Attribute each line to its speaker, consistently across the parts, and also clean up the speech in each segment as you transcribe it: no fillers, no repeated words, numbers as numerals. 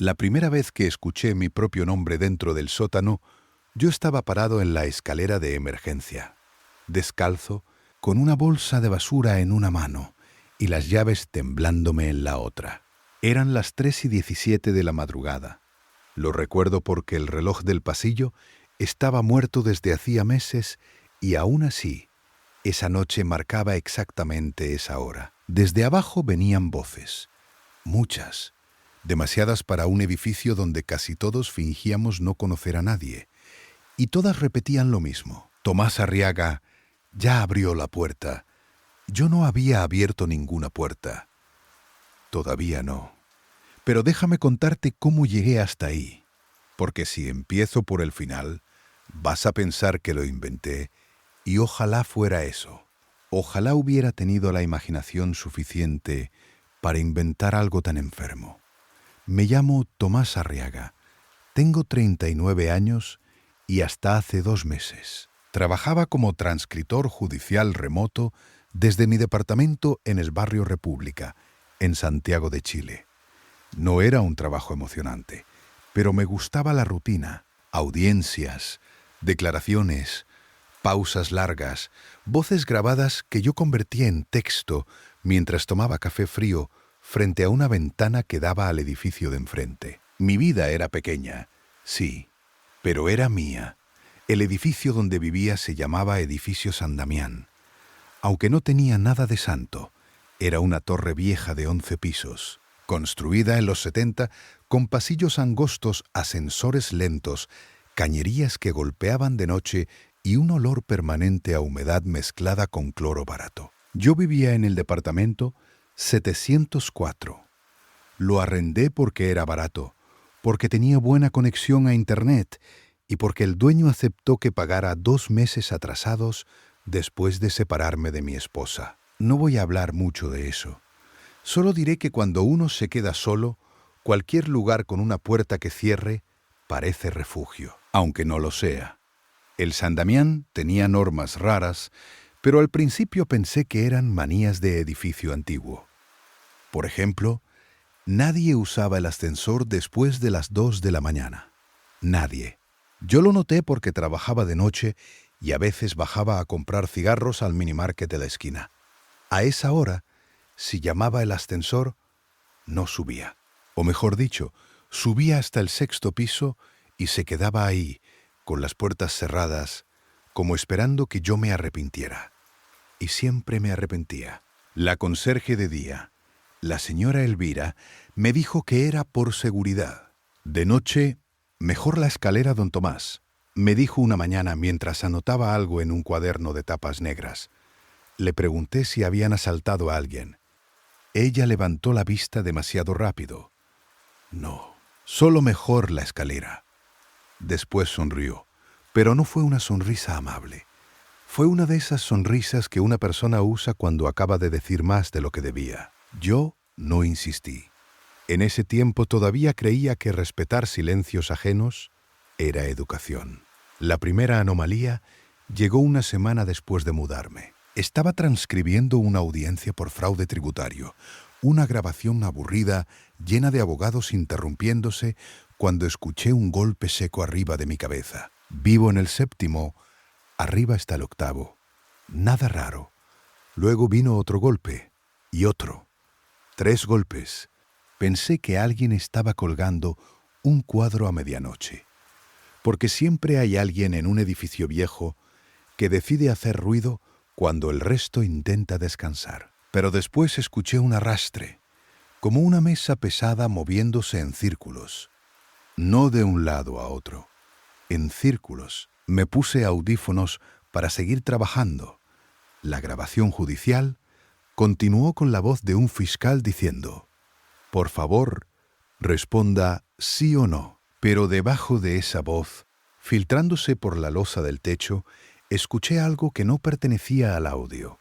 Speaker 1: La primera vez que escuché mi propio nombre dentro del sótano, yo estaba parado en la escalera de emergencia, descalzo, con una bolsa de basura en una mano y las llaves temblándome en la otra. Eran las 3:17 de la madrugada. Lo recuerdo porque el reloj del pasillo estaba muerto desde hacía meses y aún así, esa noche marcaba exactamente esa hora. Desde abajo venían voces, muchas, demasiadas para un edificio donde casi todos fingíamos no conocer a nadie, y todas repetían lo mismo. Tomás Arriaga ya abrió la puerta. Yo no había abierto ninguna puerta. Todavía no. Pero déjame contarte cómo llegué hasta ahí, porque si empiezo por el final, vas a pensar que lo inventé, y ojalá fuera eso. Ojalá hubiera tenido la imaginación suficiente para inventar algo tan enfermo. Me llamo Tomás Arriaga, tengo 39 años y hasta hace 2 meses. Trabajaba como transcritor judicial remoto desde mi departamento en el barrio República, en Santiago de Chile. No era un trabajo emocionante, pero me gustaba la rutina, audiencias, declaraciones, pausas largas, voces grabadas que yo convertía en texto mientras tomaba café frío frente a una ventana que daba al edificio de enfrente. Mi vida era pequeña, sí, pero era mía. El edificio donde vivía se llamaba Edificio San Damián. Aunque no tenía nada de santo, era una torre vieja de 11 pisos, construida en los 70 con pasillos angostos, ascensores lentos, cañerías que golpeaban de noche y un olor permanente a humedad mezclada con cloro barato. Yo vivía en el departamento 704. Lo arrendé porque era barato, porque tenía buena conexión a Internet y porque el dueño aceptó que pagara 2 meses atrasados después de separarme de mi esposa. No voy a hablar mucho de eso. Solo diré que cuando uno se queda solo, cualquier lugar con una puerta que cierre parece refugio, aunque no lo sea. El San Damián tenía normas raras, pero al principio pensé que eran manías de edificio antiguo. Por ejemplo, nadie usaba el ascensor después de las 2 de la mañana. Nadie. Yo lo noté porque trabajaba de noche y a veces bajaba a comprar cigarros al minimarket de la esquina. A esa hora, si llamaba el ascensor, no subía. O mejor dicho, subía hasta el 6.º piso y se quedaba ahí, con las puertas cerradas, como esperando que yo me arrepintiera. Y siempre me arrepentía. La conserje de día, la señora Elvira, me dijo que era por seguridad. De noche, mejor la escalera, don Tomás, me dijo una mañana mientras anotaba algo en un cuaderno de tapas negras. Le pregunté si habían asaltado a alguien. Ella levantó la vista demasiado rápido. No, solo mejor la escalera. Después sonrió, pero no fue una sonrisa amable. Fue una de esas sonrisas que una persona usa cuando acaba de decir más de lo que debía. Yo no insistí. En ese tiempo todavía creía que respetar silencios ajenos era educación. La primera anomalía llegó una semana después de mudarme. Estaba transcribiendo una audiencia por fraude tributario, una grabación aburrida, llena de abogados interrumpiéndose, cuando escuché un golpe seco arriba de mi cabeza. Vivo en el 7.º, arriba está el 8.º. Nada raro. Luego vino otro golpe, y otro. 3 golpes. Pensé que alguien estaba colgando un cuadro a medianoche. Porque siempre hay alguien en un edificio viejo que decide hacer ruido cuando el resto intenta descansar. Pero después escuché un arrastre, como una mesa pesada moviéndose en círculos. No de un lado a otro, en círculos. Me puse audífonos para seguir trabajando. La grabación judicial continuó con la voz de un fiscal diciendo: «Por favor, responda sí o no». Pero debajo de esa voz, filtrándose por la losa del techo, escuché algo que no pertenecía al audio.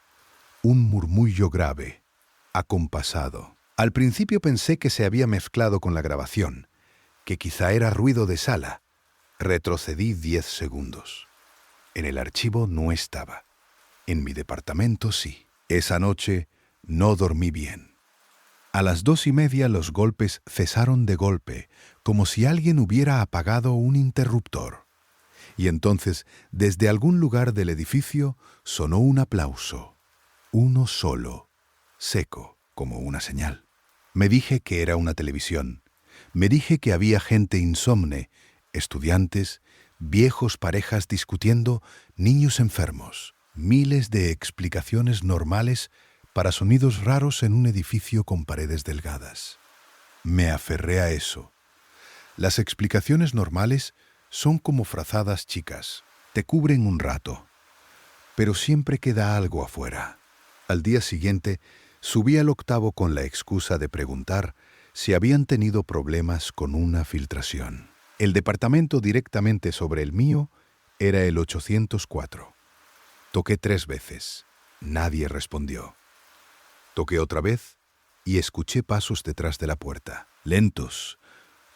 Speaker 1: Un murmullo grave, acompasado. Al principio pensé que se había mezclado con la grabación, que quizá era ruido de sala. Retrocedí 10 segundos. En el archivo no estaba. En mi departamento sí. Esa noche no dormí bien. A las 2:30 los golpes cesaron de golpe, como si alguien hubiera apagado un interruptor. Y entonces, desde algún lugar del edificio, sonó un aplauso. Uno solo, seco, como una señal. Me dije que era una televisión. Me dije que había gente insomne, estudiantes, viejos parejas discutiendo, niños enfermos. Miles de explicaciones normales para sonidos raros en un edificio con paredes delgadas. Me aferré a eso. Las explicaciones normales son como frazadas chicas. Te cubren un rato, pero siempre queda algo afuera. Al día siguiente, subí al octavo con la excusa de preguntar si habían tenido problemas con una filtración. El departamento directamente sobre el mío era el 804. Toqué 3 veces. Nadie respondió. Toqué otra vez y escuché pasos detrás de la puerta, lentos,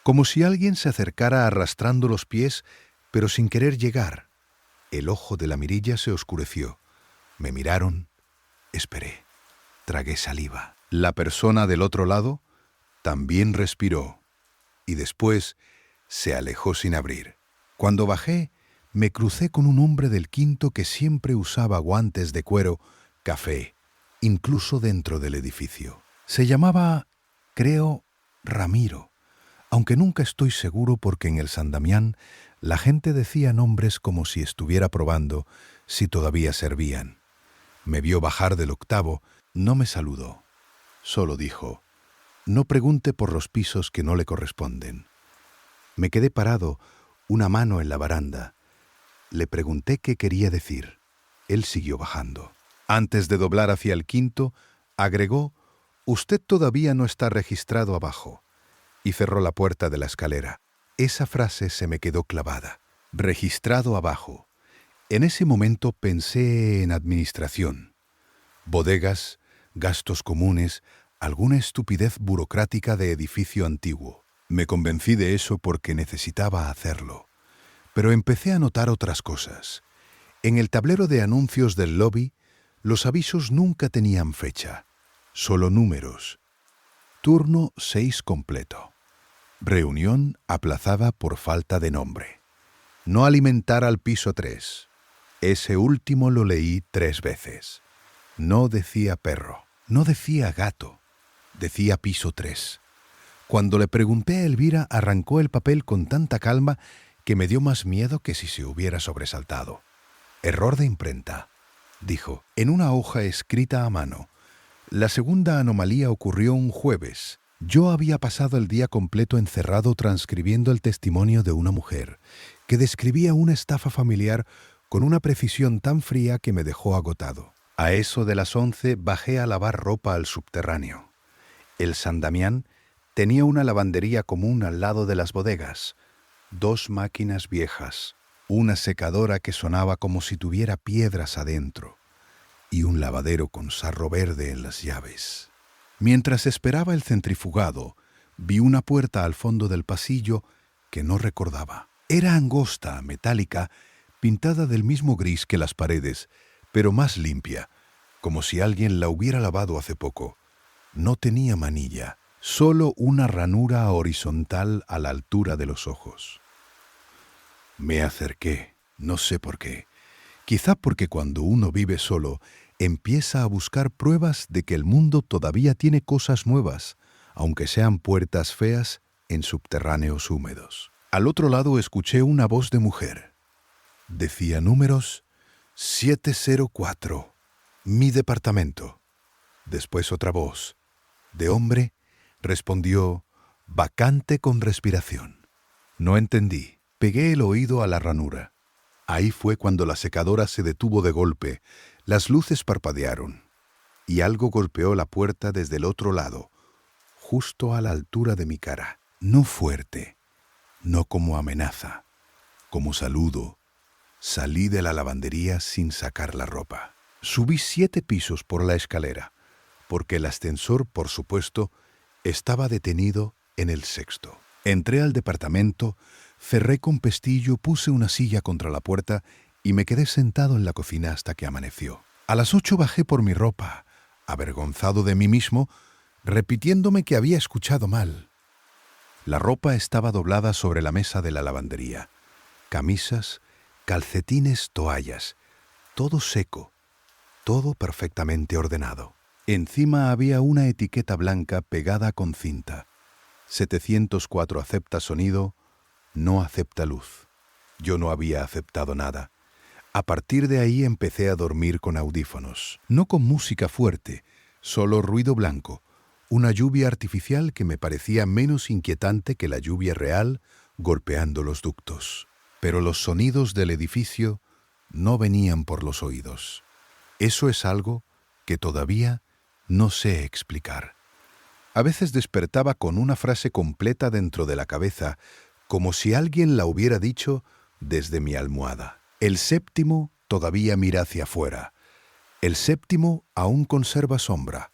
Speaker 1: como si alguien se acercara arrastrando los pies, pero sin querer llegar. El ojo de la mirilla se oscureció. Me miraron, esperé, tragué saliva. La persona del otro lado también respiró y después se alejó sin abrir. Cuando bajé, me crucé con un hombre del quinto que siempre usaba guantes de cuero, café, incluso dentro del edificio. Se llamaba, creo, Ramiro, aunque nunca estoy seguro porque en el San Damián la gente decía nombres como si estuviera probando si todavía servían. Me vio bajar del octavo, no me saludó. Solo dijo, no pregunte por los pisos que no le corresponden. Me quedé parado, una mano en la baranda. Le pregunté qué quería decir. Él siguió bajando. Antes de doblar hacia el quinto, agregó, «Usted todavía no está registrado abajo», y cerró la puerta de la escalera. Esa frase se me quedó clavada. Registrado abajo. En ese momento pensé en administración. Bodegas, gastos comunes, alguna estupidez burocrática de edificio antiguo. Me convencí de eso porque necesitaba hacerlo. Pero empecé a notar otras cosas. En el tablero de anuncios del lobby, los avisos nunca tenían fecha, solo números. Turno 6 completo. Reunión aplazada por falta de nombre. No alimentar al piso 3. Ese último lo leí 3 veces. No decía perro, no decía gato, decía piso 3. Cuando le pregunté a Elvira, arrancó el papel con tanta calma que me dio más miedo que si se hubiera sobresaltado. Error de imprenta, dijo, en una hoja escrita a mano. La segunda anomalía ocurrió un jueves. Yo había pasado el día completo encerrado transcribiendo el testimonio de una mujer que describía una estafa familiar con una precisión tan fría que me dejó agotado. A eso de las 11 bajé a lavar ropa al subterráneo. El San Damián tenía una lavandería común al lado de las bodegas, 2 máquinas viejas, una secadora que sonaba como si tuviera piedras adentro y un lavadero con sarro verde en las llaves. Mientras esperaba el centrifugado, vi una puerta al fondo del pasillo que no recordaba. Era angosta, metálica, pintada del mismo gris que las paredes, pero más limpia, como si alguien la hubiera lavado hace poco. No tenía manilla, solo una ranura horizontal a la altura de los ojos. Me acerqué, no sé por qué. Quizá porque cuando uno vive solo, empieza a buscar pruebas de que el mundo todavía tiene cosas nuevas, aunque sean puertas feas en subterráneos húmedos. Al otro lado escuché una voz de mujer. Decía números 704, mi departamento. Después otra voz, de hombre, respondió, vacante con respiración. No entendí. Pegué el oído a la ranura. Ahí fue cuando la secadora se detuvo de golpe, las luces parpadearon, y algo golpeó la puerta desde el otro lado, justo a la altura de mi cara. No fuerte, no como amenaza, como saludo. Salí de la lavandería sin sacar la ropa. Subí 7 pisos por la escalera, porque el ascensor, por supuesto, estaba detenido en el 6º. Entré al departamento, cerré con pestillo, puse una silla contra la puerta y me quedé sentado en la cocina hasta que amaneció. A las 8 bajé por mi ropa. Avergonzado de mí mismo, repitiéndome que había escuchado mal. La ropa estaba doblada sobre la mesa de la lavandería. Camisas, calcetines, toallas, todo seco, todo perfectamente ordenado. Encima había una etiqueta blanca pegada con cinta. 704 acepta sonido, no acepta luz. Yo no había aceptado nada. A partir de ahí empecé a dormir con audífonos, no con música fuerte, solo ruido blanco, una lluvia artificial que me parecía menos inquietante que la lluvia real golpeando los ductos. Pero los sonidos del edificio no venían por los oídos. Eso es algo que todavía no sé explicar. A veces despertaba con una frase completa dentro de la cabeza, como si alguien la hubiera dicho desde mi almohada. El séptimo todavía mira hacia afuera. El séptimo aún conserva sombra.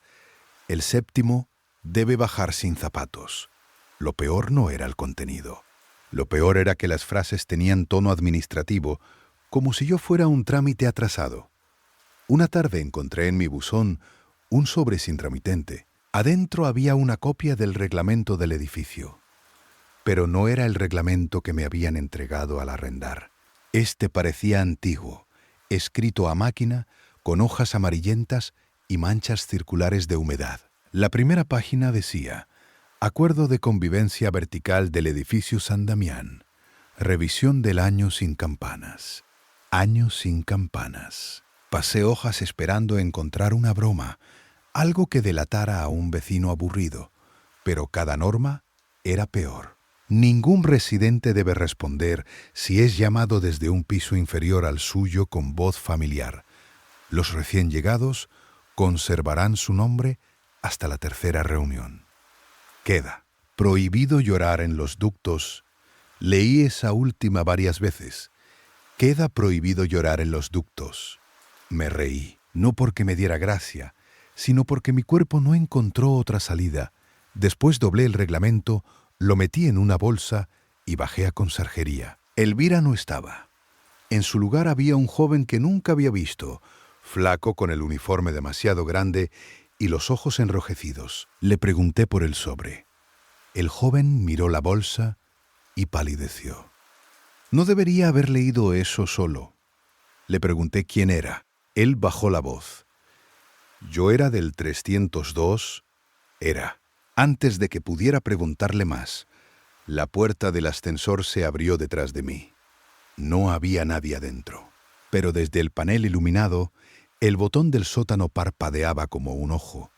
Speaker 1: El séptimo debe bajar sin zapatos. Lo peor no era el contenido. Lo peor era que las frases tenían tono administrativo, como si yo fuera un trámite atrasado. Una tarde encontré en mi buzón un sobre sin tramitente. Adentro había una copia del reglamento del edificio. Pero no era el reglamento que me habían entregado al arrendar. Este parecía antiguo, escrito a máquina, con hojas amarillentas y manchas circulares de humedad. La primera página decía: Acuerdo de convivencia vertical del edificio San Damián. Revisión del año sin campanas. Año sin campanas. Pasé hojas esperando encontrar una broma, algo que delatara a un vecino aburrido, pero cada norma era peor. Ningún residente debe responder si es llamado desde un piso inferior al suyo con voz familiar. Los recién llegados conservarán su nombre hasta la tercera reunión. Queda prohibido llorar en los ductos. Leí esa última varias veces. Queda prohibido llorar en los ductos. Me reí, no porque me diera gracia, sino porque mi cuerpo no encontró otra salida. Después doblé el reglamento, lo metí en una bolsa y bajé a conserjería. Elvira no estaba. En su lugar había un joven que nunca había visto, flaco con el uniforme demasiado grande y los ojos enrojecidos. Le pregunté por el sobre. El joven miró la bolsa y palideció. No debería haber leído eso solo. Le pregunté quién era. Él bajó la voz. Yo era del 302. Antes de que pudiera preguntarle más, la puerta del ascensor se abrió detrás de mí. No había nadie adentro, pero desde el panel iluminado, el botón del sótano parpadeaba como un ojo.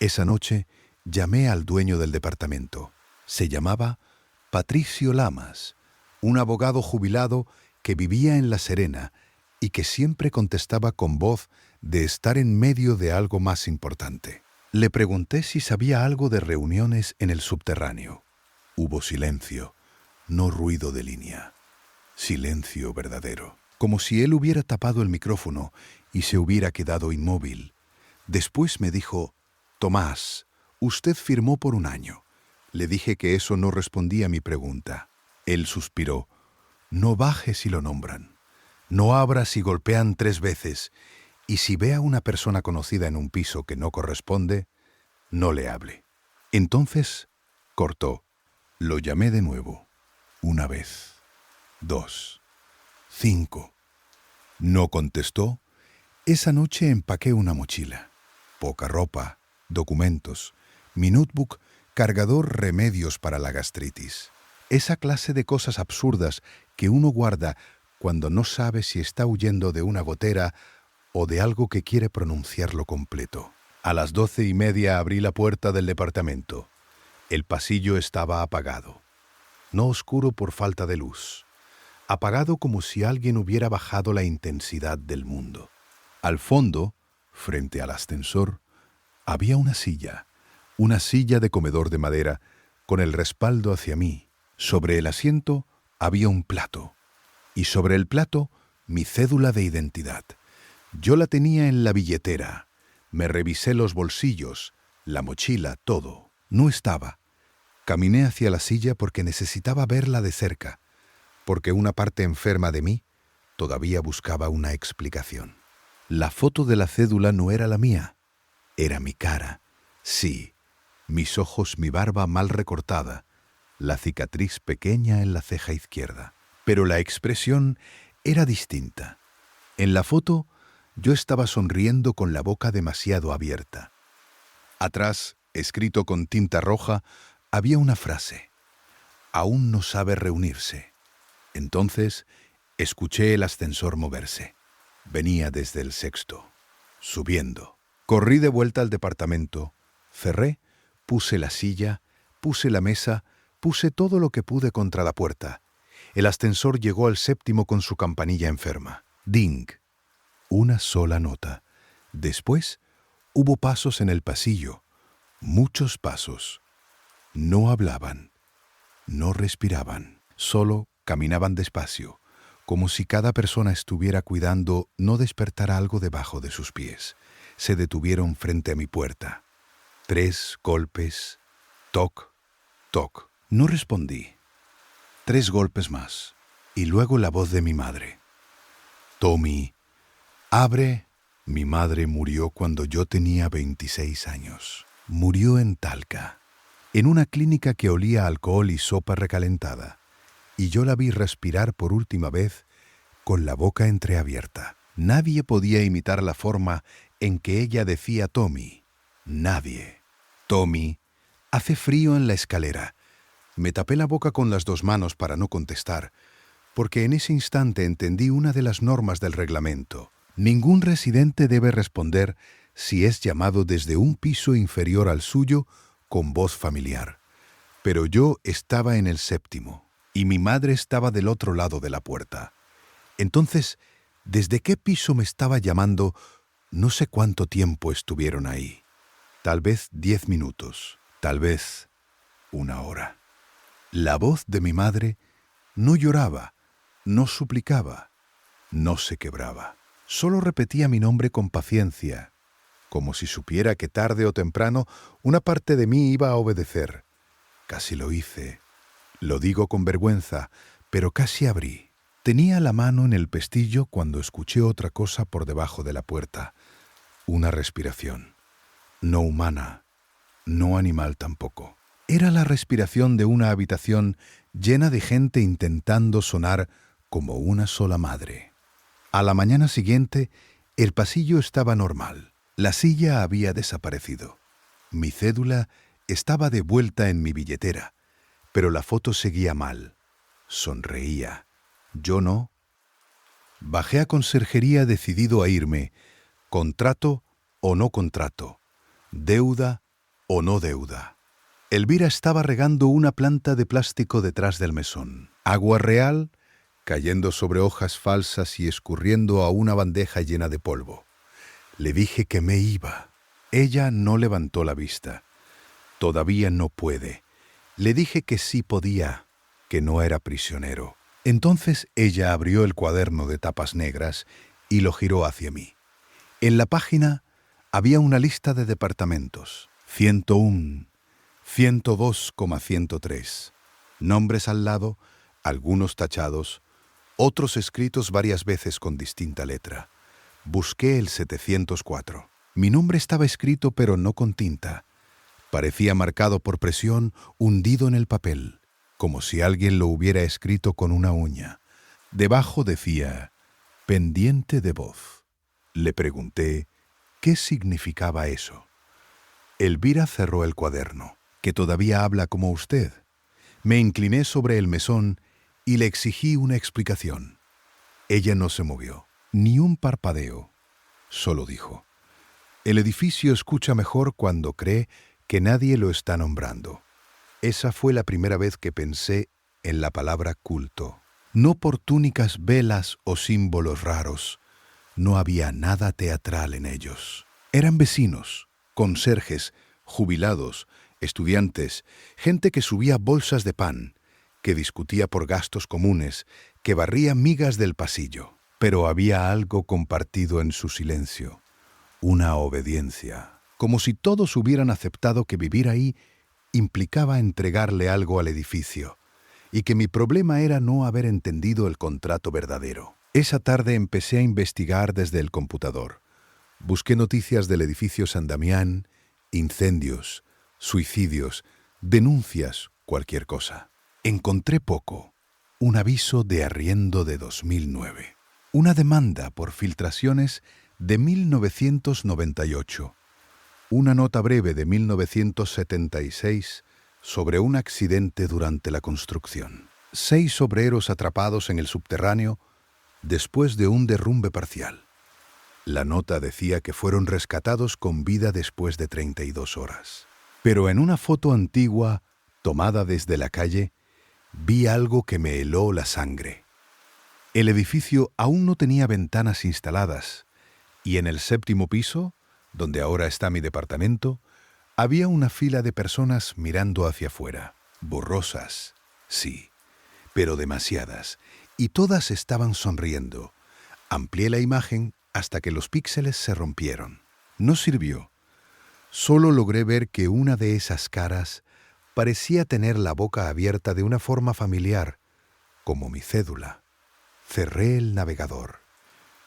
Speaker 1: Esa noche llamé al dueño del departamento. Se llamaba Patricio Lamas, un abogado jubilado que vivía en La Serena y que siempre contestaba con voz de estar en medio de algo más importante. Le pregunté si sabía algo de reuniones en el subterráneo. Hubo silencio, no ruido de línea. Silencio verdadero, como si él hubiera tapado el micrófono y se hubiera quedado inmóvil. Después me dijo: «Tomás, usted firmó por un año». Le dije que eso no respondía a mi pregunta. Él suspiró: «No baje si lo nombran. No abra si golpean 3 veces. Y si ve a una persona conocida en un piso que no corresponde, no le hable». Entonces cortó. Lo llamé de nuevo. 1 vez, 2, 5. No contestó. Esa noche empaqué una mochila. Poca ropa, documentos, mi notebook, cargador, remedios para la gastritis. Esa clase de cosas absurdas que uno guarda cuando no sabe si está huyendo de una gotera o de algo que quiere pronunciarlo completo. A las 12:30 abrí la puerta del departamento. El pasillo estaba apagado. No oscuro por falta de luz. Apagado como si alguien hubiera bajado la intensidad del mundo. Al fondo, frente al ascensor, había una silla de comedor de madera, con el respaldo hacia mí. Sobre el asiento había un plato, y sobre el plato mi cédula de identidad. Yo la tenía en la billetera. Me revisé los bolsillos, la mochila, todo. No estaba. Caminé hacia la silla porque necesitaba verla de cerca, porque una parte enferma de mí todavía buscaba una explicación. La foto de la cédula no era la mía, era mi cara. Sí, mis ojos, mi barba mal recortada, la cicatriz pequeña en la ceja izquierda. Pero la expresión era distinta. En la foto, yo estaba sonriendo con la boca demasiado abierta. Atrás, escrito con tinta roja, había una frase: aún no sabe reunirse. Entonces, escuché el ascensor moverse. Venía desde el sexto, subiendo. Corrí de vuelta al departamento, cerré, puse la silla, puse la mesa, puse todo lo que pude contra la puerta. El ascensor llegó al séptimo con su campanilla enferma. Ding. Una sola nota. Después, hubo pasos en el pasillo, muchos pasos. No hablaban, no respiraban, solo caminaban despacio, como si cada persona estuviera cuidando no despertar algo debajo de sus pies. Se detuvieron frente a mi puerta. 3 golpes. Toc, toc. No respondí. 3 golpes más. Y luego la voz de mi madre. Tommy, abre. Mi madre murió cuando yo tenía 26 años. Murió en Talca, en una clínica que olía a alcohol y sopa recalentada. Y yo la vi respirar por última vez con la boca entreabierta. Nadie podía imitar la forma en que ella decía Tommy. Nadie. Tommy, hace frío en la escalera. Me tapé la boca con las 2 manos para no contestar, porque en ese instante entendí una de las normas del reglamento. Ningún residente debe responder si es llamado desde un piso inferior al suyo con voz familiar. Pero yo estaba en el séptimo y mi madre estaba del otro lado de la puerta. Entonces, ¿desde qué piso me estaba llamando? No sé cuánto tiempo estuvieron ahí. Tal vez 10 minutos, tal vez 1 hora. La voz de mi madre no lloraba, no suplicaba, no se quebraba. Solo repetía mi nombre con paciencia, como si supiera que tarde o temprano una parte de mí iba a obedecer. Casi lo hice. Lo digo con vergüenza, pero casi abrí. Tenía la mano en el pestillo cuando escuché otra cosa por debajo de la puerta. Una respiración. No humana, no animal tampoco. Era la respiración de una habitación llena de gente intentando sonar como una sola madre. A la mañana siguiente, el pasillo estaba normal. La silla había desaparecido. Mi cédula estaba de vuelta en mi billetera, pero la foto seguía mal. Sonreía. Yo no. Bajé a conserjería decidido a irme. Contrato o no contrato. Deuda o no deuda. Elvira estaba regando una planta de plástico detrás del mesón. Agua real cayendo sobre hojas falsas y escurriendo a una bandeja llena de polvo. Le dije que me iba. Ella no levantó la vista. Todavía no puede. Le dije que sí podía, que no era prisionero. Entonces ella abrió el cuaderno de tapas negras y lo giró hacia mí. En la página había una lista de departamentos. 101, 102,103. Nombres al lado, algunos tachados, otros escritos varias veces con distinta letra. Busqué el 704. Mi nombre estaba escrito pero no con tinta. Parecía marcado por presión, hundido en el papel, como si alguien lo hubiera escrito con una uña. Debajo decía, pendiente de voz. Le pregunté, ¿qué significaba eso? Elvira cerró el cuaderno. ¿Que todavía habla como usted? Me incliné sobre el mesón y le exigí una explicación. Ella no se movió, ni un parpadeo. Solo dijo, el edificio escucha mejor cuando cree que nadie lo está nombrando. Esa fue la primera vez que pensé en la palabra culto. No por túnicas, velas o símbolos raros. No había nada teatral en ellos. Eran vecinos, conserjes, jubilados, estudiantes, gente que subía bolsas de pan, que discutía por gastos comunes, que barría migas del pasillo. Pero había algo compartido en su silencio, una obediencia, como si todos hubieran aceptado que vivir ahí implicaba entregarle algo al edificio, y que mi problema era no haber entendido el contrato verdadero. Esa tarde empecé a investigar desde el computador. Busqué noticias del edificio San Damián, incendios, suicidios, denuncias, cualquier cosa. Encontré poco. Un aviso de arriendo de 2009. Una demanda por filtraciones de 1998. Una nota breve de 1976 sobre un accidente durante la construcción. 6 obreros atrapados en el subterráneo después de un derrumbe parcial. La nota decía que fueron rescatados con vida después de 32 horas. Pero en una foto antigua, tomada desde la calle, vi algo que me heló la sangre. El edificio aún no tenía ventanas instaladas, y en el 7º piso, donde ahora está mi departamento, había una fila de personas mirando hacia afuera. Borrosas, sí, pero demasiadas, y todas estaban sonriendo. Amplié la imagen hasta que los píxeles se rompieron. No sirvió. Solo logré ver que una de esas caras parecía tener la boca abierta de una forma familiar, como mi cédula. Cerré el navegador.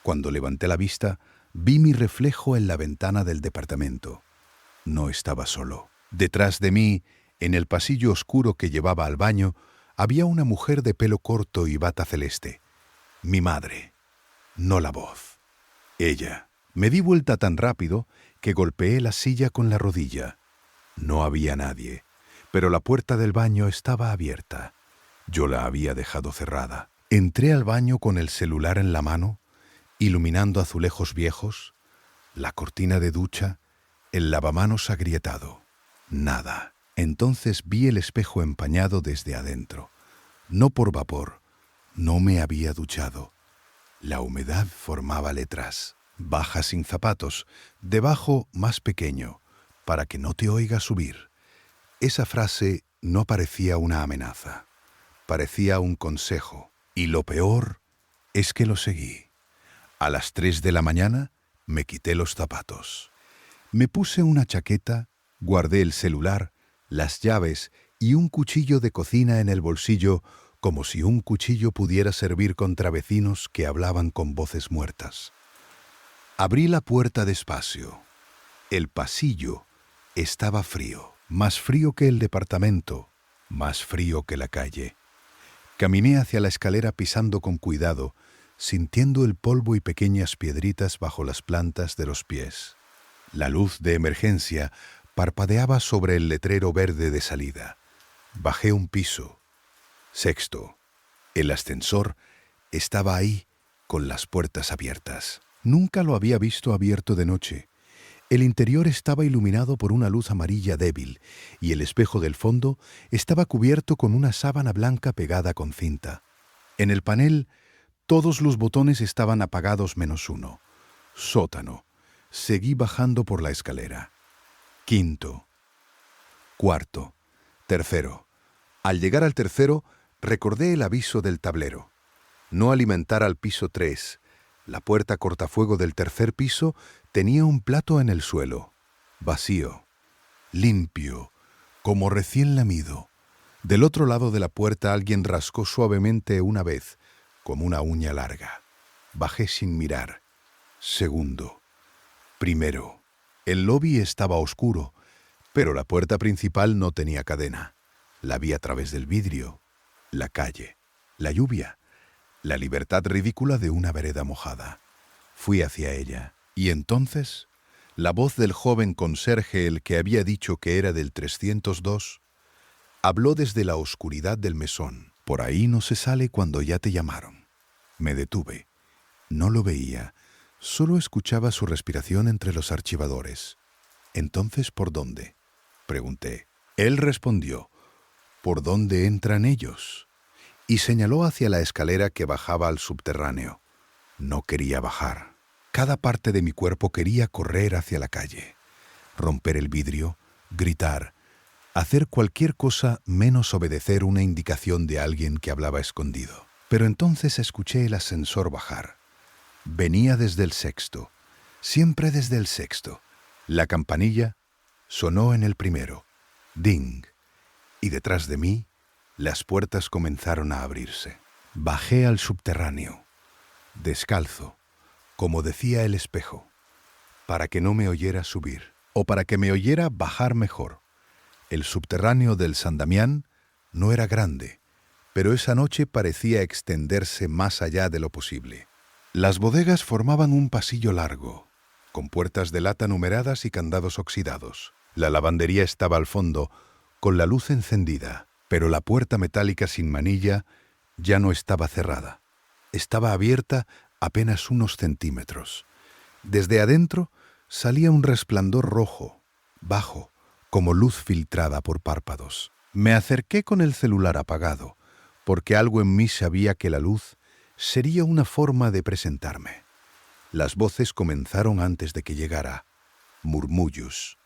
Speaker 1: Cuando levanté la vista, vi mi reflejo en la ventana del departamento. No estaba solo. Detrás de mí, en el pasillo oscuro que llevaba al baño, había una mujer de pelo corto y bata celeste. Mi madre, no la voz. Ella. Me di vuelta tan rápido que golpeé la silla con la rodilla. No había nadie, pero la puerta del baño estaba abierta. Yo la había dejado cerrada. Entré al baño con el celular en la mano, iluminando azulejos viejos, la cortina de ducha, el lavamanos agrietado. Nada. Entonces vi el espejo empañado desde adentro. No por vapor. No me había duchado. La humedad formaba letras. Baja sin zapatos, debajo más pequeño, para que no te oiga subir. Esa frase no parecía una amenaza. Parecía un consejo. Y lo peor es que lo seguí. A las 3 de la mañana me quité los zapatos. Me puse una chaqueta, guardé el celular, las llaves y un cuchillo de cocina en el bolsillo, como si un cuchillo pudiera servir contra vecinos que hablaban con voces muertas. Abrí la puerta despacio. El pasillo estaba frío, más frío que el departamento, más frío que la calle. Caminé hacia la escalera pisando con cuidado, sintiendo el polvo y pequeñas piedritas bajo las plantas de los pies. La luz de emergencia parpadeaba sobre el letrero verde de salida. Bajé un piso. 6º. El ascensor estaba ahí, con las puertas abiertas. Nunca lo había visto abierto de noche. El interior estaba iluminado por una luz amarilla débil y el espejo del fondo estaba cubierto con una sábana blanca pegada con cinta. En el panel, todos los botones estaban apagados menos uno. Sótano. Seguí bajando por la escalera. 5º. 4º. 3º. Al llegar al 3º, recordé el aviso del tablero. No alimentar al piso 3. La puerta cortafuego del 3er piso tenía un plato en el suelo, vacío, limpio, como recién lamido. Del otro lado de la puerta alguien rascó suavemente una vez, como una uña larga. Bajé sin mirar. 2º. 1º. El lobby estaba oscuro, pero la puerta principal no tenía cadena. La vi a través del vidrio, la calle, la lluvia. La libertad ridícula de una vereda mojada. Fui hacia ella, y entonces, la voz del joven conserje, el que había dicho que era del 302, habló desde la oscuridad del mesón. Por ahí no se sale cuando ya te llamaron. Me detuve. No lo veía, solo escuchaba su respiración entre los archivadores. ¿Entonces por dónde?, pregunté. Él respondió, ¿por dónde entran ellos?, y señaló hacia la escalera que bajaba al subterráneo. No quería bajar. Cada parte de mi cuerpo quería correr hacia la calle, romper el vidrio, gritar, hacer cualquier cosa menos obedecer una indicación de alguien que hablaba escondido. Pero entonces escuché el ascensor bajar. Venía desde el 6º, siempre desde el 6º. La campanilla sonó en el 1º. Ding. Y detrás de mí, las puertas comenzaron a abrirse. Bajé al subterráneo, descalzo, como decía el espejo, para que no me oyera subir, o para que me oyera bajar mejor. El subterráneo del San Damián no era grande, pero esa noche parecía extenderse más allá de lo posible. Las bodegas formaban un pasillo largo, con puertas de lata numeradas y candados oxidados. La lavandería estaba al fondo, con la luz encendida, pero la puerta metálica sin manilla ya no estaba cerrada. Estaba abierta apenas unos centímetros. Desde adentro salía un resplandor rojo, bajo, como luz filtrada por párpados. Me acerqué con el celular apagado, porque algo en mí sabía que la luz sería una forma de presentarme. Las voces comenzaron antes de que llegara. Murmullos,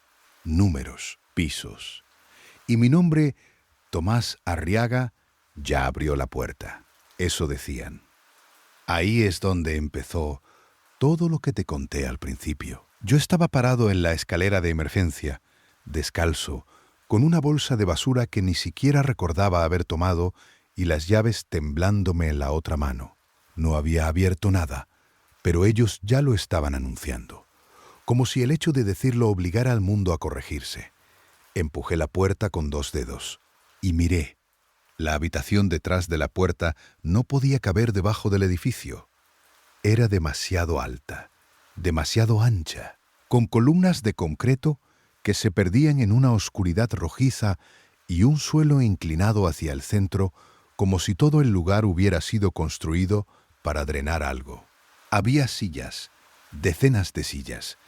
Speaker 1: números, pisos. Y mi nombre, Tomás Arriaga, ya abrió la puerta. Eso decían. Ahí es donde empezó todo lo que te conté al principio. Yo estaba parado en la escalera de emergencia, descalzo, con una bolsa de basura que ni siquiera recordaba haber tomado y las llaves temblándome en la otra mano. No había abierto nada, pero ellos ya lo estaban anunciando, como si el hecho de decirlo obligara al mundo a corregirse. Empujé la puerta con 2 dedos y miré. La habitación detrás de la puerta no podía caber debajo del edificio. Era demasiado alta, demasiado ancha, con columnas de concreto que se perdían en una oscuridad rojiza y un suelo inclinado hacia el centro, como si todo el lugar hubiera sido construido para drenar algo. Había sillas, decenas de sillas,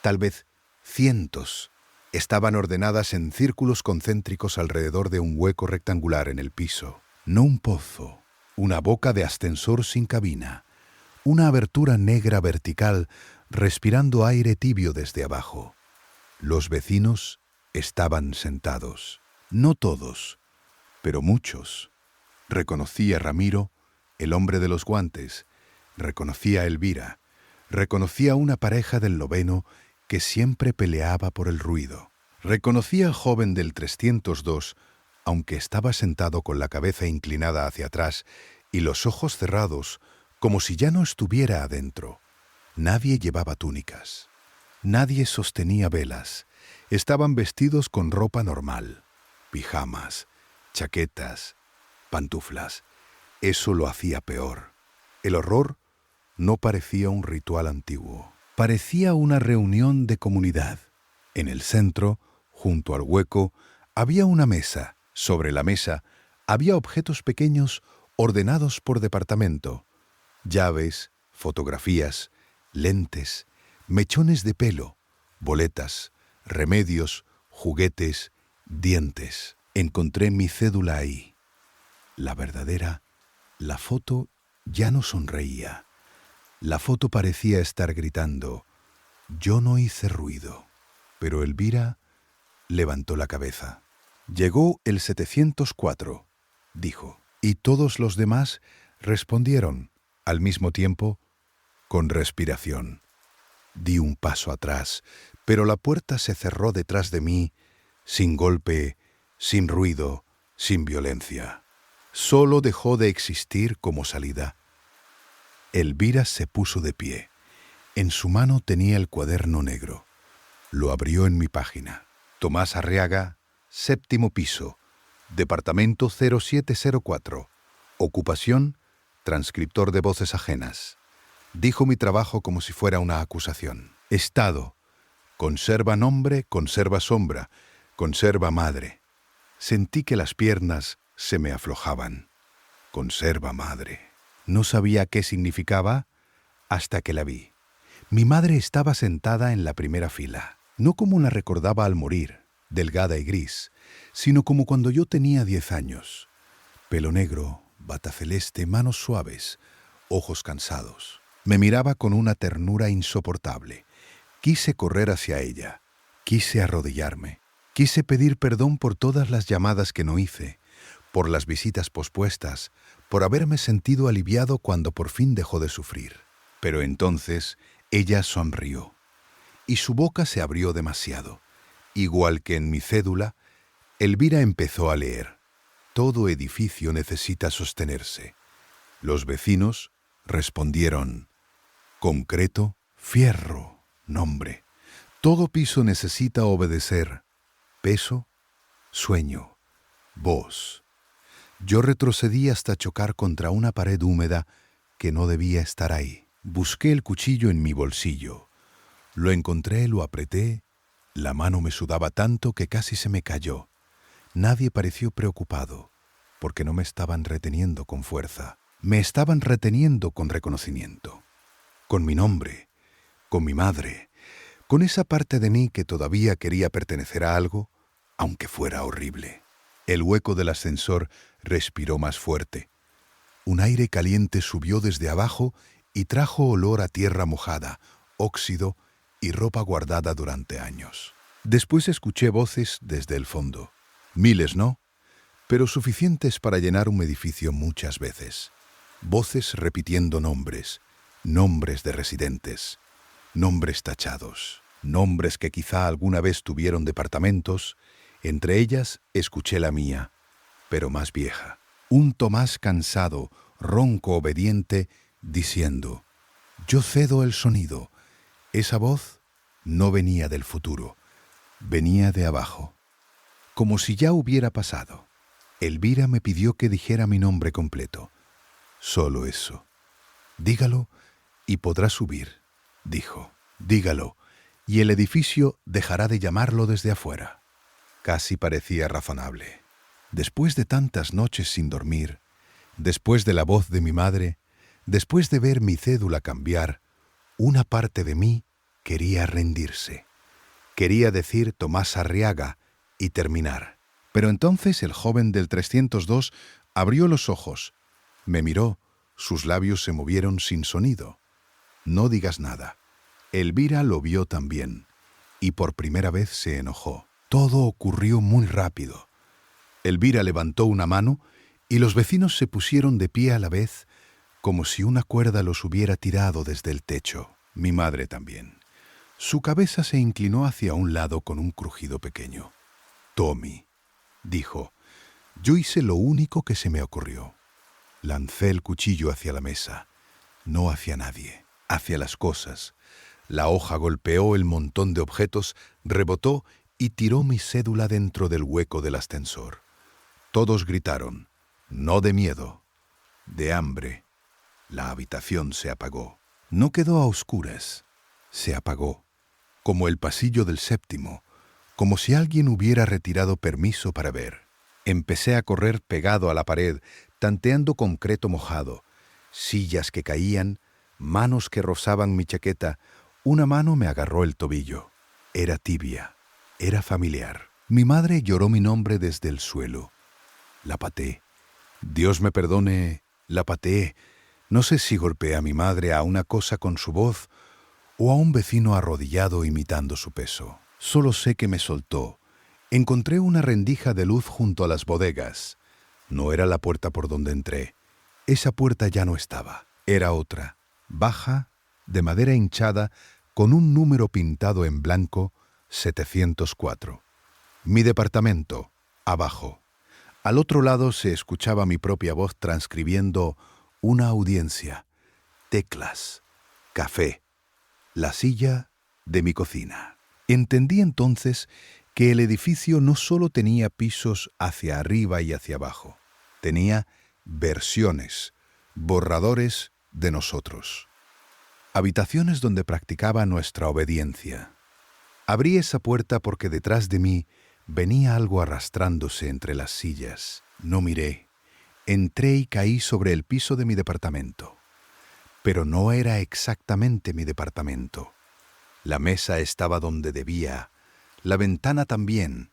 Speaker 1: tal vez cientos. Estaban ordenadas en círculos concéntricos alrededor de un hueco rectangular en el piso. No un pozo, una boca de ascensor sin cabina, una abertura negra vertical respirando aire tibio desde abajo. Los vecinos estaban sentados. No todos, pero muchos. Reconocí a Ramiro, el hombre de los guantes. Reconocí a Elvira. Reconocí a una pareja del 9º que siempre peleaba por el ruido. Reconocí al joven del 302, aunque estaba sentado con la cabeza inclinada hacia atrás y los ojos cerrados, como si ya no estuviera adentro. Nadie llevaba túnicas. Nadie sostenía velas. Estaban vestidos con ropa normal. Pijamas, chaquetas, pantuflas. Eso lo hacía peor. El horror no parecía un ritual antiguo. Parecía una reunión de comunidad. En el centro, junto al hueco, había una mesa. Sobre la mesa había objetos pequeños ordenados por departamento. Llaves, fotografías, lentes, mechones de pelo, boletas, remedios, juguetes, dientes. Encontré mi cédula ahí. La verdadera, la foto ya no sonreía. La foto parecía estar gritando. Yo no hice ruido. Pero Elvira levantó la cabeza. Llegó el 704, dijo, y todos los demás respondieron, al mismo tiempo, con respiración. Di un paso atrás, pero la puerta se cerró detrás de mí, sin golpe, sin ruido, sin violencia. Solo dejó de existir como salida. Elvira se puso de pie. En su mano tenía el cuaderno negro. Lo abrió en mi página. Tomás Arriaga, 7º piso, departamento 0704. Ocupación, transcriptor de voces ajenas. Dijo mi trabajo como si fuera una acusación. Estado, conserva nombre, conserva sombra, conserva madre. Sentí que las piernas se me aflojaban. Conserva madre. No sabía qué significaba hasta que la vi. Mi madre estaba sentada en la primera fila, no como la recordaba al morir, delgada y gris, sino como cuando yo tenía 10 años. Pelo negro, bata celeste, manos suaves, ojos cansados. Me miraba con una ternura insoportable. Quise correr hacia ella. Quise arrodillarme. Quise pedir perdón por todas las llamadas que no hice, por las visitas pospuestas, por haberme sentido aliviado cuando por fin dejó de sufrir. Pero entonces ella sonrió, y su boca se abrió demasiado. Igual que en mi cédula, Elvira empezó a leer. Todo edificio necesita sostenerse. Los vecinos respondieron. Concreto, fierro, nombre. Todo piso necesita obedecer. Peso, sueño, voz. Yo retrocedí hasta chocar contra una pared húmeda que no debía estar ahí. Busqué el cuchillo en mi bolsillo. Lo encontré, lo apreté. La mano me sudaba tanto que casi se me cayó. Nadie pareció preocupado, porque no me estaban reteniendo con fuerza. Me estaban reteniendo con reconocimiento, con mi nombre, con mi madre, con esa parte de mí que todavía quería pertenecer a algo, aunque fuera horrible. El hueco del ascensor respiró más fuerte. Un aire caliente subió desde abajo y trajo olor a tierra mojada, óxido y ropa guardada durante años. Después escuché voces desde el fondo. Miles no, pero suficientes para llenar un edificio muchas veces. Voces repitiendo nombres, nombres de residentes, nombres tachados, nombres que quizá alguna vez tuvieron departamentos. Entre ellas escuché la mía, pero más vieja. Un Tomás cansado, ronco, obediente, diciendo: «Yo cedo el sonido». Esa voz no venía del futuro, venía de abajo. Como si ya hubiera pasado. Elvira me pidió que dijera mi nombre completo. Solo eso. «Dígalo y podrá subir», dijo. «Dígalo, y el edificio dejará de llamarlo desde afuera». Casi parecía razonable. Después de tantas noches sin dormir, después de la voz de mi madre, después de ver mi cédula cambiar, una parte de mí quería rendirse. Quería decir Tomás Arriaga y terminar. Pero entonces el joven del 302 abrió los ojos, me miró, sus labios se movieron sin sonido. «No digas nada». Elvira lo vio también, y por primera vez se enojó. Todo ocurrió muy rápido. Elvira levantó una mano y los vecinos se pusieron de pie a la vez, como si una cuerda los hubiera tirado desde el techo. Mi madre también. Su cabeza se inclinó hacia un lado con un crujido pequeño. «Tommy», dijo, «yo hice lo único que se me ocurrió». Lancé el cuchillo hacia la mesa, no hacia nadie, hacia las cosas. La hoja golpeó el montón de objetos, rebotó y tiró mi cédula dentro del hueco del ascensor. Todos gritaron, no de miedo, de hambre. La habitación se apagó. No quedó a oscuras, se apagó, como el pasillo del séptimo, como si alguien hubiera retirado permiso para ver. Empecé a correr pegado a la pared, tanteando concreto mojado, sillas que caían, manos que rozaban mi chaqueta. Una mano me agarró el tobillo. Era tibia, era familiar. Mi madre lloró mi nombre desde el suelo. La pateé. Dios me perdone, la pateé. No sé si golpeé a mi madre a una cosa con su voz o a un vecino arrodillado imitando su peso. Solo sé que me soltó. Encontré una rendija de luz junto a las bodegas. No era la puerta por donde entré. Esa puerta ya no estaba. Era otra, baja, de madera hinchada, con un número pintado en blanco, 704. Mi departamento, abajo. Al otro lado se escuchaba mi propia voz transcribiendo una audiencia, teclas, café, la silla de mi cocina. Entendí entonces que el edificio no solo tenía pisos hacia arriba y hacia abajo, tenía versiones, borradores de nosotros. Habitaciones donde practicaba nuestra obediencia. Abrí esa puerta porque detrás de mí venía algo arrastrándose entre las sillas. No miré. Entré y caí sobre el piso de mi departamento. Pero no era exactamente mi departamento. La mesa estaba donde debía, la ventana también,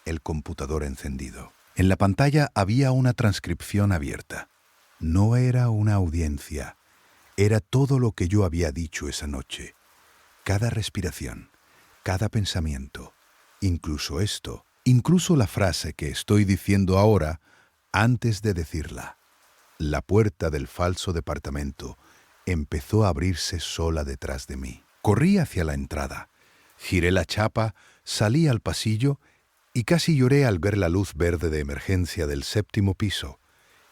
Speaker 1: el computador encendido. En la pantalla había una transcripción abierta. No era una audiencia, era todo lo que yo había dicho esa noche. Cada respiración, cada pensamiento, incluso esto, incluso la frase que estoy diciendo ahora antes de decirla. La puerta del falso departamento empezó a abrirse sola detrás de mí. Corrí hacia la entrada, giré la chapa, salí al pasillo y casi lloré al ver la luz verde de emergencia del séptimo piso.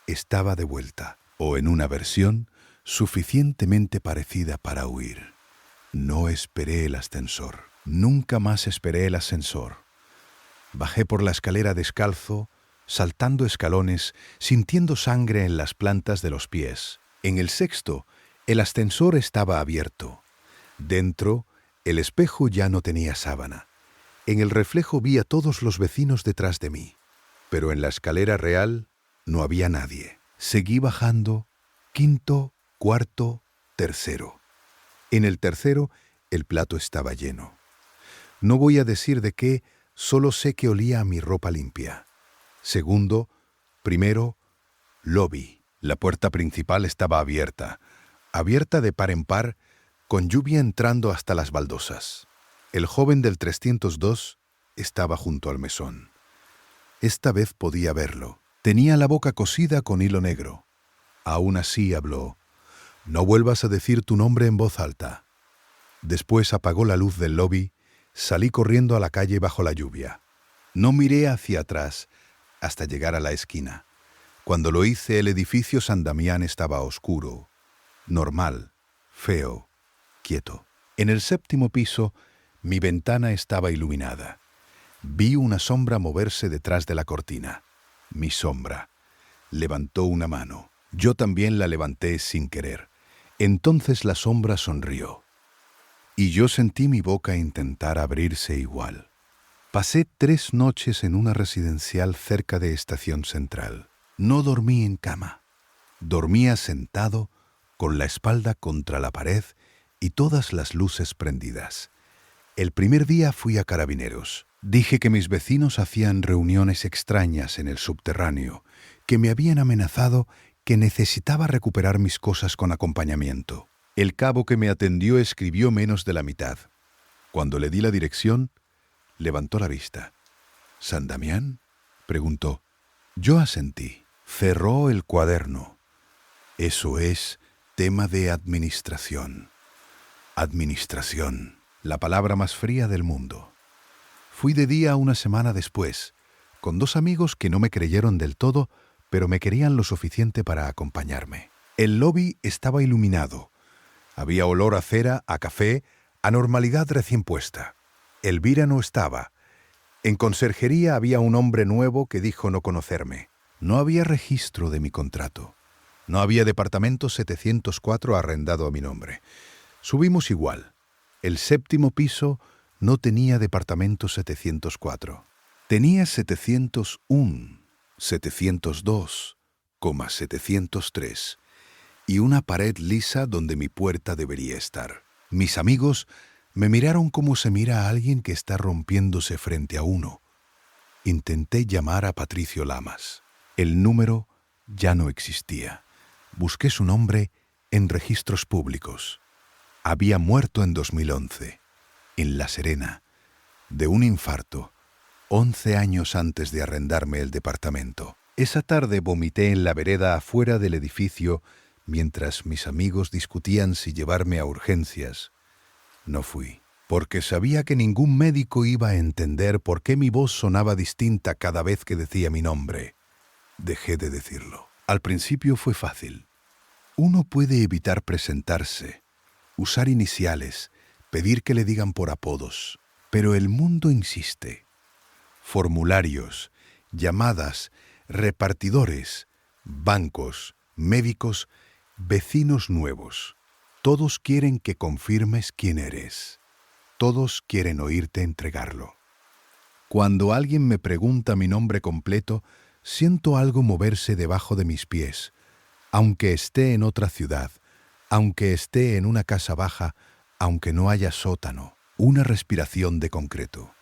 Speaker 1: Estaba de vuelta, o en una versión suficientemente parecida para huir. No esperé el ascensor. Nunca más esperé el ascensor. Bajé por la escalera descalzo, saltando escalones, sintiendo sangre en las plantas de los pies. En el sexto, el ascensor estaba abierto. Dentro, el espejo ya no tenía sábana. En el reflejo vi a todos los vecinos detrás de mí. Pero en la escalera real no había nadie. Seguí bajando, quinto, cuarto, tercero. En el tercero, el plato estaba lleno. No voy a decir de qué, solo sé que olía a mi ropa limpia. Segundo, primero, lobby. La puerta principal estaba abierta de par en par, con lluvia entrando hasta las baldosas. El joven del 302 estaba junto al mesón. Esta vez podía verlo. Tenía la boca cosida con hilo negro. Aún así habló. «No vuelvas a decir tu nombre en voz alta». Después apagó la luz del lobby, salí corriendo a la calle bajo la lluvia. No miré hacia atrás hasta llegar a la esquina. Cuando lo hice, el edificio San Damián estaba oscuro, normal, feo, quieto. En el séptimo piso, mi ventana estaba iluminada. Vi una sombra moverse detrás de la cortina. Mi sombra. Levantó una mano. Yo también la levanté sin querer. Entonces la sombra sonrió. Y yo sentí mi boca intentar abrirse igual. Pasé 3 noches en una residencial cerca de Estación Central. No dormí en cama. Dormía sentado, con la espalda contra la pared y todas las luces prendidas. El primer día fui a Carabineros. Dije que mis vecinos hacían reuniones extrañas en el subterráneo, que me habían amenazado, que necesitaba recuperar mis cosas con acompañamiento. El cabo que me atendió escribió menos de la mitad. Cuando le di la dirección, levantó la vista. «¿San Damián?», preguntó. Yo asentí. Cerró el cuaderno. «Eso es tema de administración». Administración, la palabra más fría del mundo. Fui de día una semana después, con 2 amigos que no me creyeron del todo, pero me querían lo suficiente para acompañarme. El lobby estaba iluminado. Había olor a cera, a café, a normalidad recién puesta. Elvira no estaba. En conserjería había un hombre nuevo que dijo no conocerme. No había registro de mi contrato. No había departamento 704 arrendado a mi nombre. Subimos igual. El séptimo piso no tenía departamento 704. Tenía 701, 702, 703 y una pared lisa donde mi puerta debería estar. Mis amigos me miraron como se mira a alguien que está rompiéndose frente a uno. Intenté llamar a Patricio Lamas. El número ya no existía. Busqué su nombre en registros públicos. Había muerto en 2011, en La Serena, de un infarto, 11 años antes de arrendarme el departamento. Esa tarde vomité en la vereda afuera del edificio mientras mis amigos discutían si llevarme a urgencias. No fui, porque sabía que ningún médico iba a entender por qué mi voz sonaba distinta cada vez que decía mi nombre. Dejé de decirlo. Al principio fue fácil. Uno puede evitar presentarse, usar iniciales, pedir que le digan por apodos, pero el mundo insiste. Formularios, llamadas, repartidores, bancos, médicos, vecinos nuevos. Todos quieren que confirmes quién eres. Todos quieren oírte entregarlo. Cuando alguien me pregunta mi nombre completo, siento algo moverse debajo de mis pies, aunque esté en otra ciudad, aunque esté en una casa baja, aunque no haya sótano, una respiración de concreto,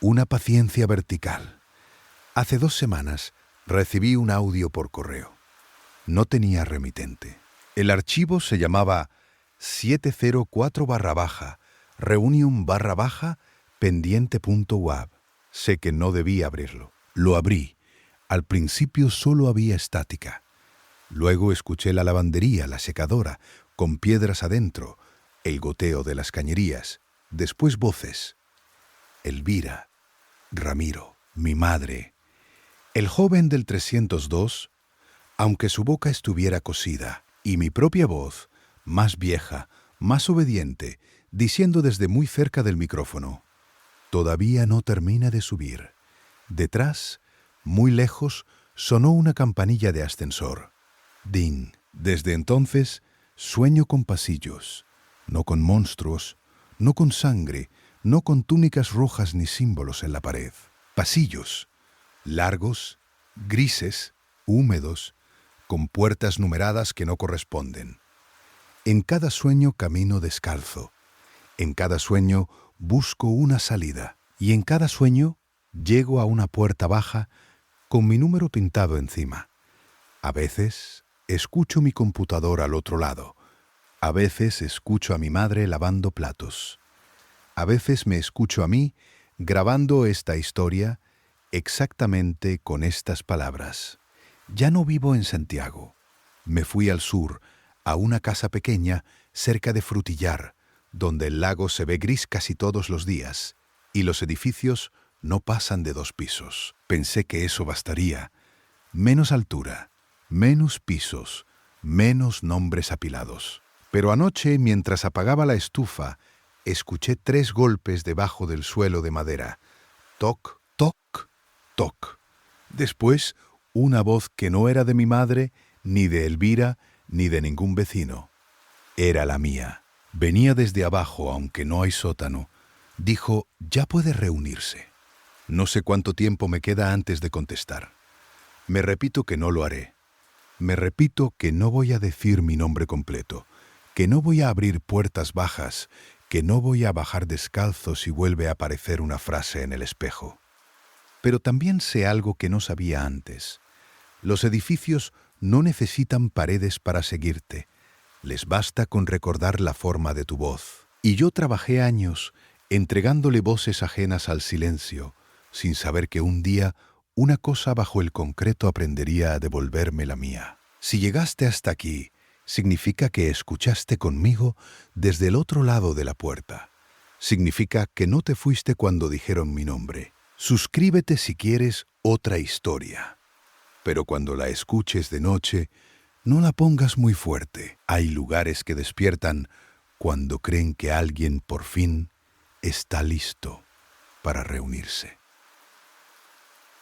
Speaker 1: una paciencia vertical. Hace 2 semanas recibí un audio por correo. No tenía remitente. El archivo se llamaba 704/reunion/pendiente.wab. Sé que no debí abrirlo. Lo abrí. Al principio solo había estática. Luego escuché la lavandería, la secadora, con piedras adentro, el goteo de las cañerías. Después voces. Elvira, Ramiro, mi madre. El joven del 302, aunque su boca estuviera cosida, y mi propia voz, más vieja, más obediente, diciendo desde muy cerca del micrófono, «Todavía no termina de subir. Detrás, muy lejos, sonó una campanilla de ascensor. Ding. Desde entonces, sueño con pasillos, no con monstruos, no con sangre, no con túnicas rojas ni símbolos en la pared. Pasillos, largos, grises, húmedos, con puertas numeradas que no corresponden. En cada sueño camino descalzo. En cada sueño busco una salida. Y en cada sueño llego a una puerta baja con mi número pintado encima. A veces escucho mi computador al otro lado. A veces escucho a mi madre lavando platos. A veces me escucho a mí grabando esta historia exactamente con estas palabras. Ya no vivo en Santiago. Me fui al sur, a una casa pequeña cerca de Frutillar, donde el lago se ve gris casi todos los días y los edificios no pasan de 2 pisos. Pensé que eso bastaría. Menos altura, menos pisos, menos nombres apilados. Pero anoche, mientras apagaba la estufa, escuché 3 golpes debajo del suelo de madera. Toc, toc, toc. Después, una voz que no era de mi madre, ni de Elvira, ni de ningún vecino. Era la mía. Venía desde abajo, aunque no hay sótano. Dijo, ya puede reunirse. No sé cuánto tiempo me queda antes de contestar. Me repito que no lo haré. Me repito que no voy a decir mi nombre completo, que no voy a abrir puertas bajas, que no voy a bajar descalzo si vuelve a aparecer una frase en el espejo. Pero también sé algo que no sabía antes. Los edificios no necesitan paredes para seguirte. Les basta con recordar la forma de tu voz. Y yo trabajé años entregándole voces ajenas al silencio, sin saber que un día una cosa bajo el concreto aprendería a devolverme la mía. Si llegaste hasta aquí, significa que escuchaste conmigo desde el otro lado de la puerta. Significa que no te fuiste cuando dijeron mi nombre. Suscríbete si quieres otra historia. Pero cuando la escuches de noche, no la pongas muy fuerte. Hay lugares que despiertan cuando creen que alguien por fin está listo para reunirse.